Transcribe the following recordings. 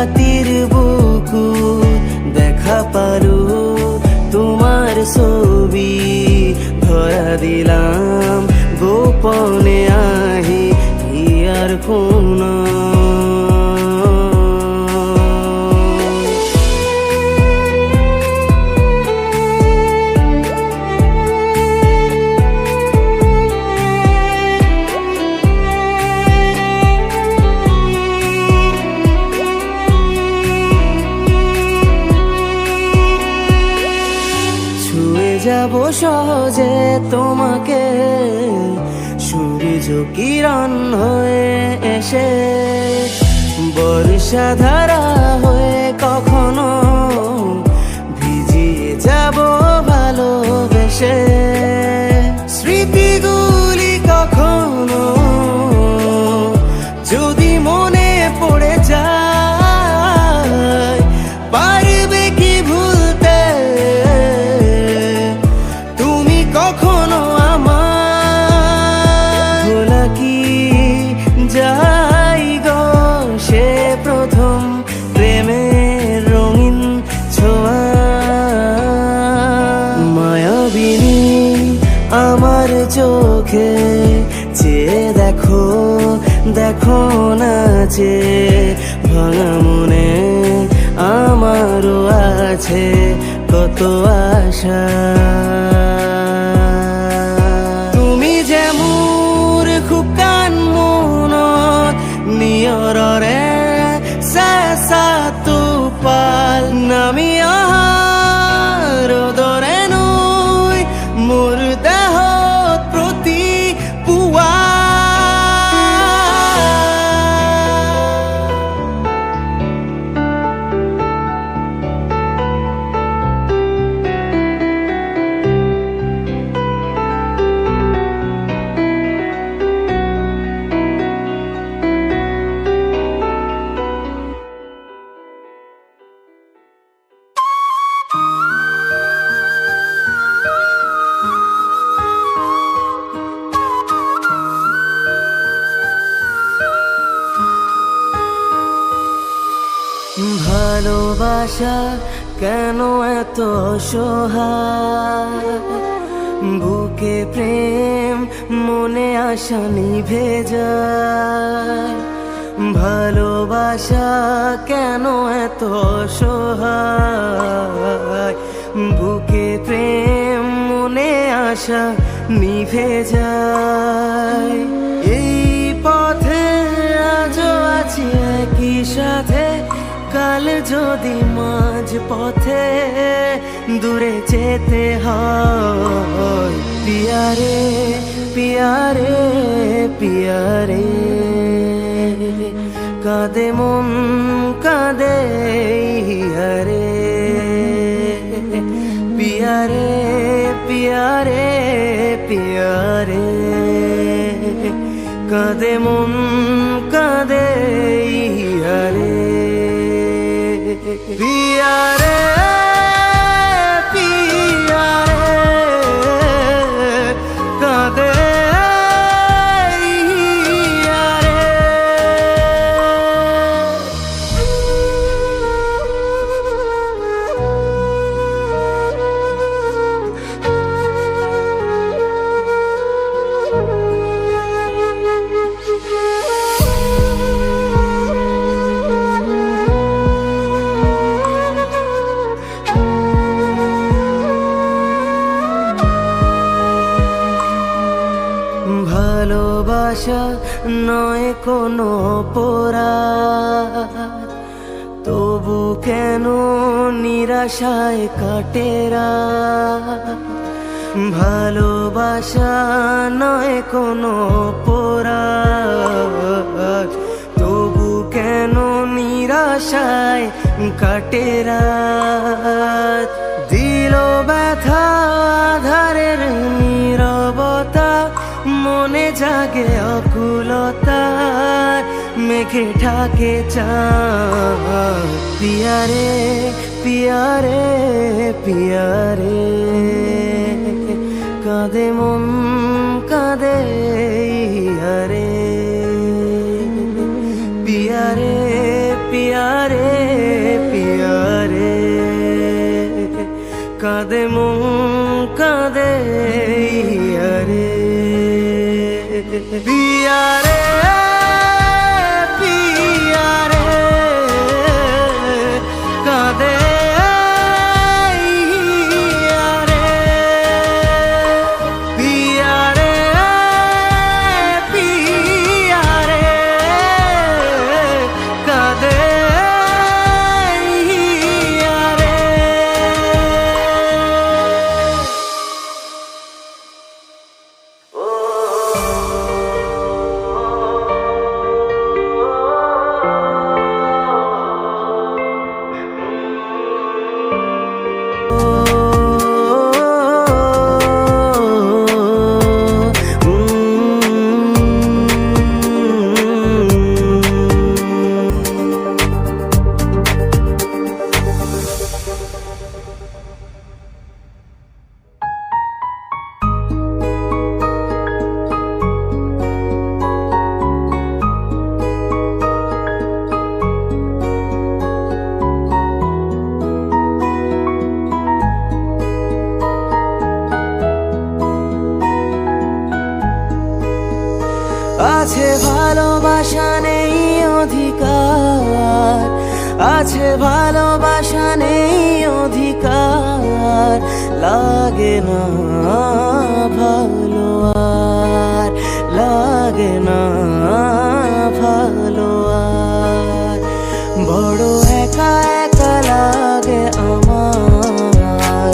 রাতির বুকুর দেখা পারু তোমার ছবি ধরা দিলাম গোপনে আহি হিয়ার কোন যাব সহজে তোমাকে সূর্য কিরণ হয়ে এসে বর্ষা ধারা হয়ে কখনো ভিজিয়ে যাব ভালোবেসে স্মৃতিগুলি কখনো যদি মনে পড়ে যায় পারবে কি ভুলতে তুমি কখনো আমার ভোলা কি যাই গো সে প্রথম প্রেমের রঙিন ছোঁয়া মায়াবিনী আমার চোখে চেয়ে দেখো দেখো নাচে ভাঙা মনে আমারও আছে কত আশা তুমি যে মোর খুব কান মনত নিয়ৰৰে চেঁচা টোপাল নামি অহাৰ দৰে নৈ মোৰ দেহত প্ৰতি পুৱা ভালোবাসা কেন এত অসহায় বুকে প্রেম মনে আশা নিভে যায় ভালোবাসা কেন এত অসহায় বুকে প্রেম মনে আশা নিভে যায় এই পথে আজও আছি একই সাথে কাল যদি মাঝ পথে দূরে যেতে হয় পিয়ারে পিয়ারে পিয়ারে কাঁদে মন কাঁদে হিয়ারে পিয়ারে পিয়ারে পিয়ারে কাঁদে মন কাঁদে হিয়ারে পিয়ারে পিয়ারে কাঁদে হিয়ারে ভালোবাসা নয় কোনো অপরাধ তবু কেন নিরাশায় কাটে রাত ভালোবাসা নয় কোনো অপরাধ তবু কেন নিরাশায় কাটে রাত দিল ব্যথা আধারের নীরবতা মনে জাগে অকুলতার মেঘে ঢাকে চাঁদ পিয়ারে পিয়ারে পিয়ারে কাঁদে মন কাঁদে হিয়ারে পিয়ারে পিয়ারে ভালোবাসা নেই অধিকার, আছে ভালোবাসা নেই অধিকার, লাগে না ভালো আর, লাগে না ভালো আর। বড় একা একা লাগে আমার,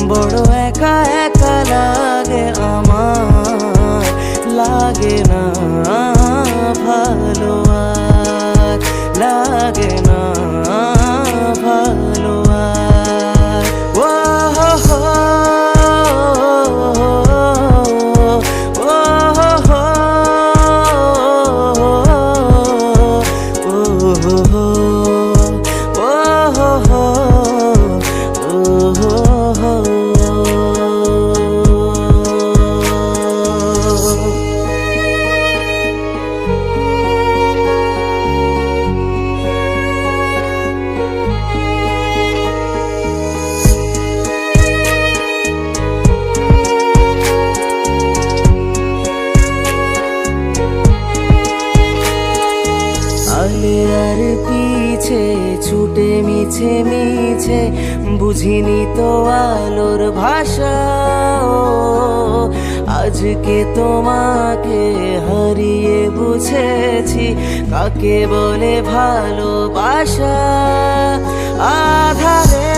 বড় একা একা লাগে আমার, লাগে না ভালো আর, লাগে না ভালো আর। ও হো হো, ও হো হো, ও হো হো, ও হো হো, ও হো হো। আলেয়ার পিছে ছুটে মিছে মিছে, বুঝিনি তো আলোর ভাষা। আজকে তোমাকে হারিয়ে বুঝেছি কাকে বলে ভালোবাসা। আধারে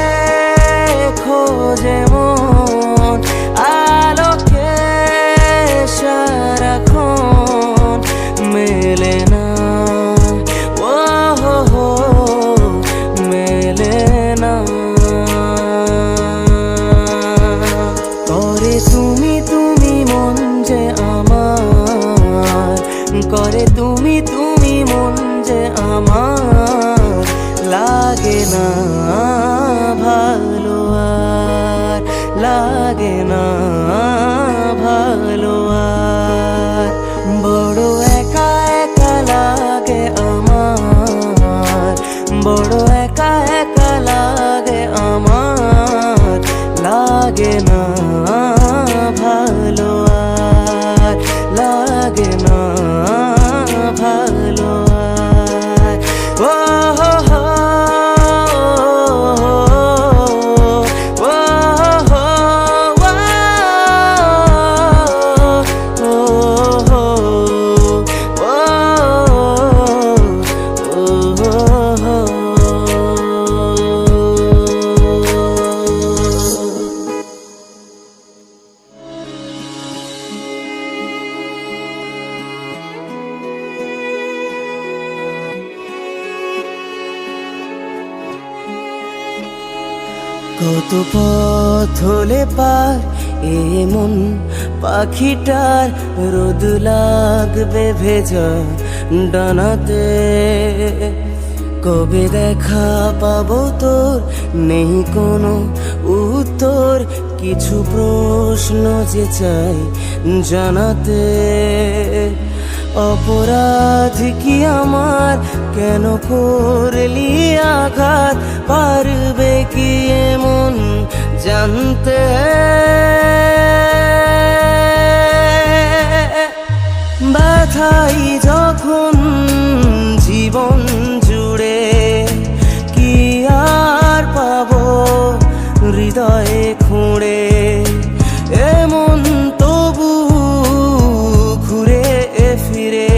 খোঁজে মন আলোকে সারাক্ষণ, মেলে না মেলে না। করে তুমি তুমি মন যে আমার, করে তুমি তুমি মন যে আমার, লাগে না ভালো আর, লাগে না ভালো আর। বড় একা একা লাগে আমার, বড় একা একা লাগে আমার, লাগে না ভালো আর, লাগে না ভালো আর। ও হো হো, ও হো হো, ও হো, ও হো। কত পথ হলে পার এমন পাখিটার, রোদ লাগবে ভেজা ডানাতে। কবে দেখা পাবো তোর নেই কোনো উত্তর, কিছু প্রশ্ন যে চাই জানাতে। অপরাধ কি আমার, কেন করলি আঘাত, পারবে কি এমন জানতে। ব্যথাই যখন জীবন জুড়ে, কি আর পাবো হৃদয়ে খুঁড়ে, এমন তবু ঘুরে ফিরে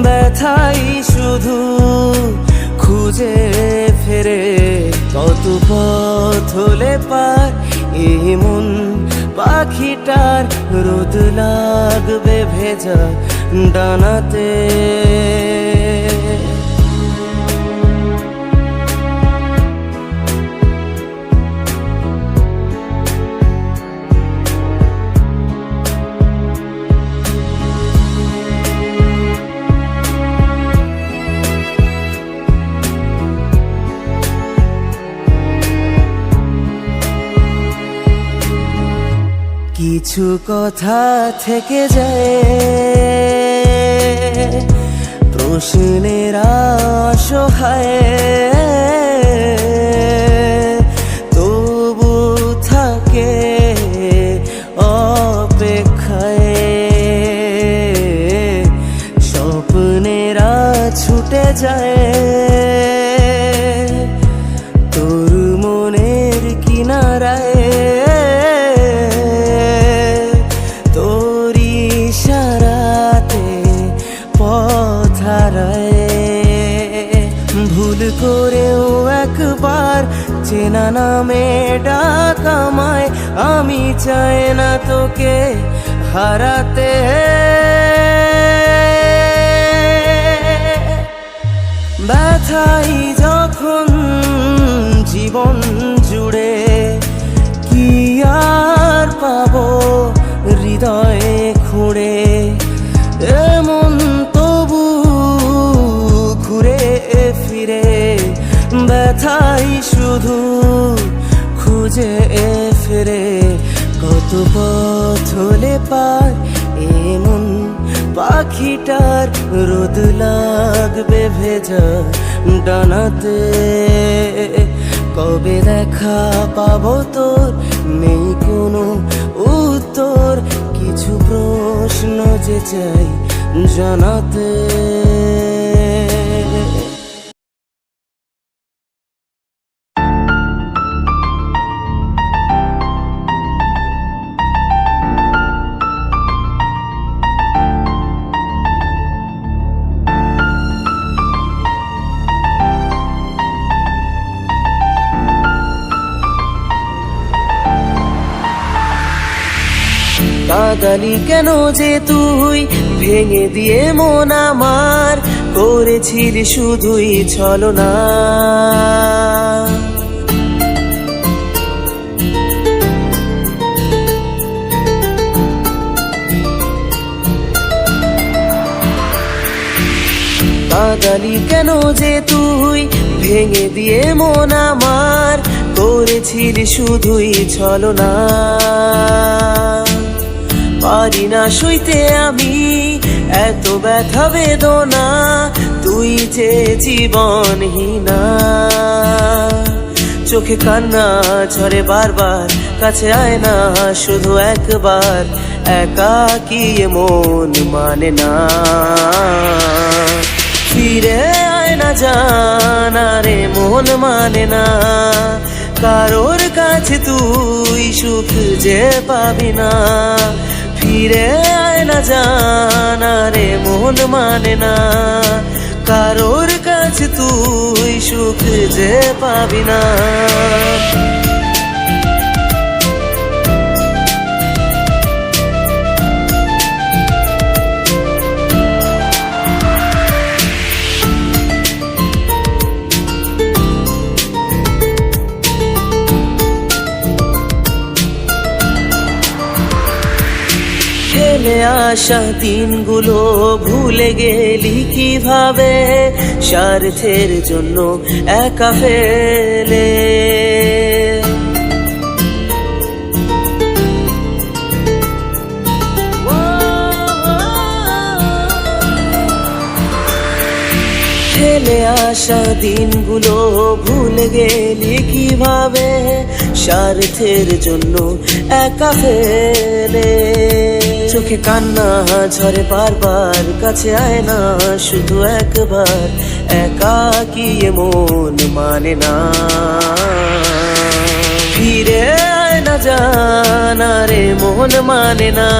ব্যথাই শুধু খুঁজে ফেরে। কত পথ হলে পার এমন পাখিটার, রোদ লাগবে ভেজা ডানাতে। কিছু কথা থেকে যায় প্রশ্নের অসহায়, তবু থাকে অপেক্ষায়। স্বপ্নেরা ছুটে যায় তোর মনের কিনারায়, তোর ইশারাতে পথ হারায়। ভুল করেও একবার চেনা নামে ডাক আমায়, আমি চাই না তোকে হারাতে। ব্যথাই যখন জীবন জুড়ে, কি আর পাবো হৃদয়ে খুঁড়ে, এমন তবু ঘুরে ফিরে ব্যথাই শুধু খুঁজে ফিরে। কত পথ হলে পার এমন পাখিটার রোদ লাগবে ভেজা ডানাতে। কবে দেখা পাবো তোর নেই কোনো উত্তর, কিছু প্রশ্ন যে চাই জানাতে। কাঁদালি কেন যে তুই, ভেঙে দিয়ে মন আমার, করেছিলি শুধুই ছলনা। কাঁদালি কেন যে তুই, ভেঙে দিয়ে মন আমার, করেছিলি শুধুই ছলনা। পারি না সইতে আমি এত ব্যথা বেদনা, তুই যে জীবনহীনা। চোখে কান্না ঝরে বারবার, কাছে আয় না শুধু একবার, একাকী মন মানে না। ফিরে আয় না জানা রে মন মানে না, কারোর কাছে তুই সুখ যে পাবি না। ফিরে আয় না জানা রে মন মানে না, কারোর কাছে তুই সুখ যে পাবি না। ফেলে আসা দিনগুলো ভুলে গেলি কিভাবে, স্বার্থের জন্য একা ফেলে। ফেলে আসা দিনগুলো ভুলে গেলি কিভাবে, স্বার্থের জন্য একা ফেলে। চোখে কান্না ঝরে বারবার, কাছে আয় না শুধু একবার, একাকী মন মানে না। ফিরে আয় না জানা রে মন মানে না,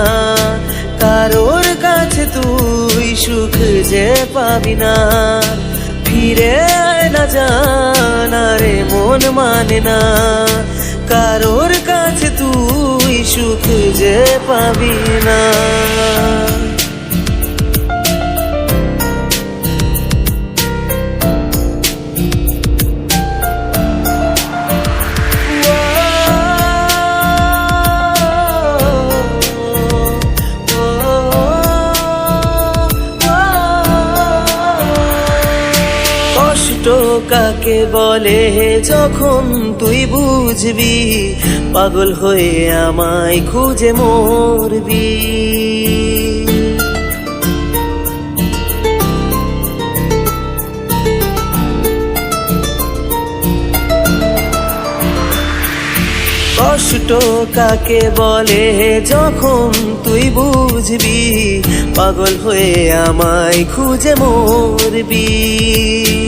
কারোর কাছে তুই সুখ যে পাবি না। ফিরে আয় না জানা রে মন মানে না, কারোর কাছে তুই সুখ যে পাবি না। কষ্ট কাকে বলে যখন তুই বুঝবি, পাগল হয়ে আমায় খুঁজে মরবি। কষ্ট কাকে বলে যখন তুই বুঝবি, পাগল হয়ে আমায় খুঁজে মরবি।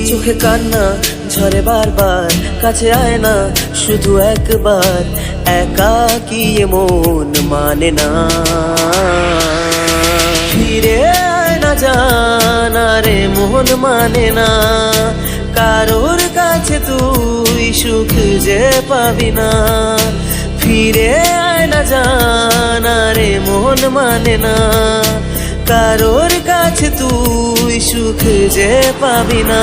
চোখে কান্না ঝরে বারবার, কাছে আয় না শুধু একবার, একাকী এ মন মানে না। ফিরে আয় না জানা রে মন মানে না, কারোর কাছে তুই সুখ যে পাবি না। ফিরে আয় না জানা রে মন মানে না, কারোর কাছে তুই সুখ যে পাবি না।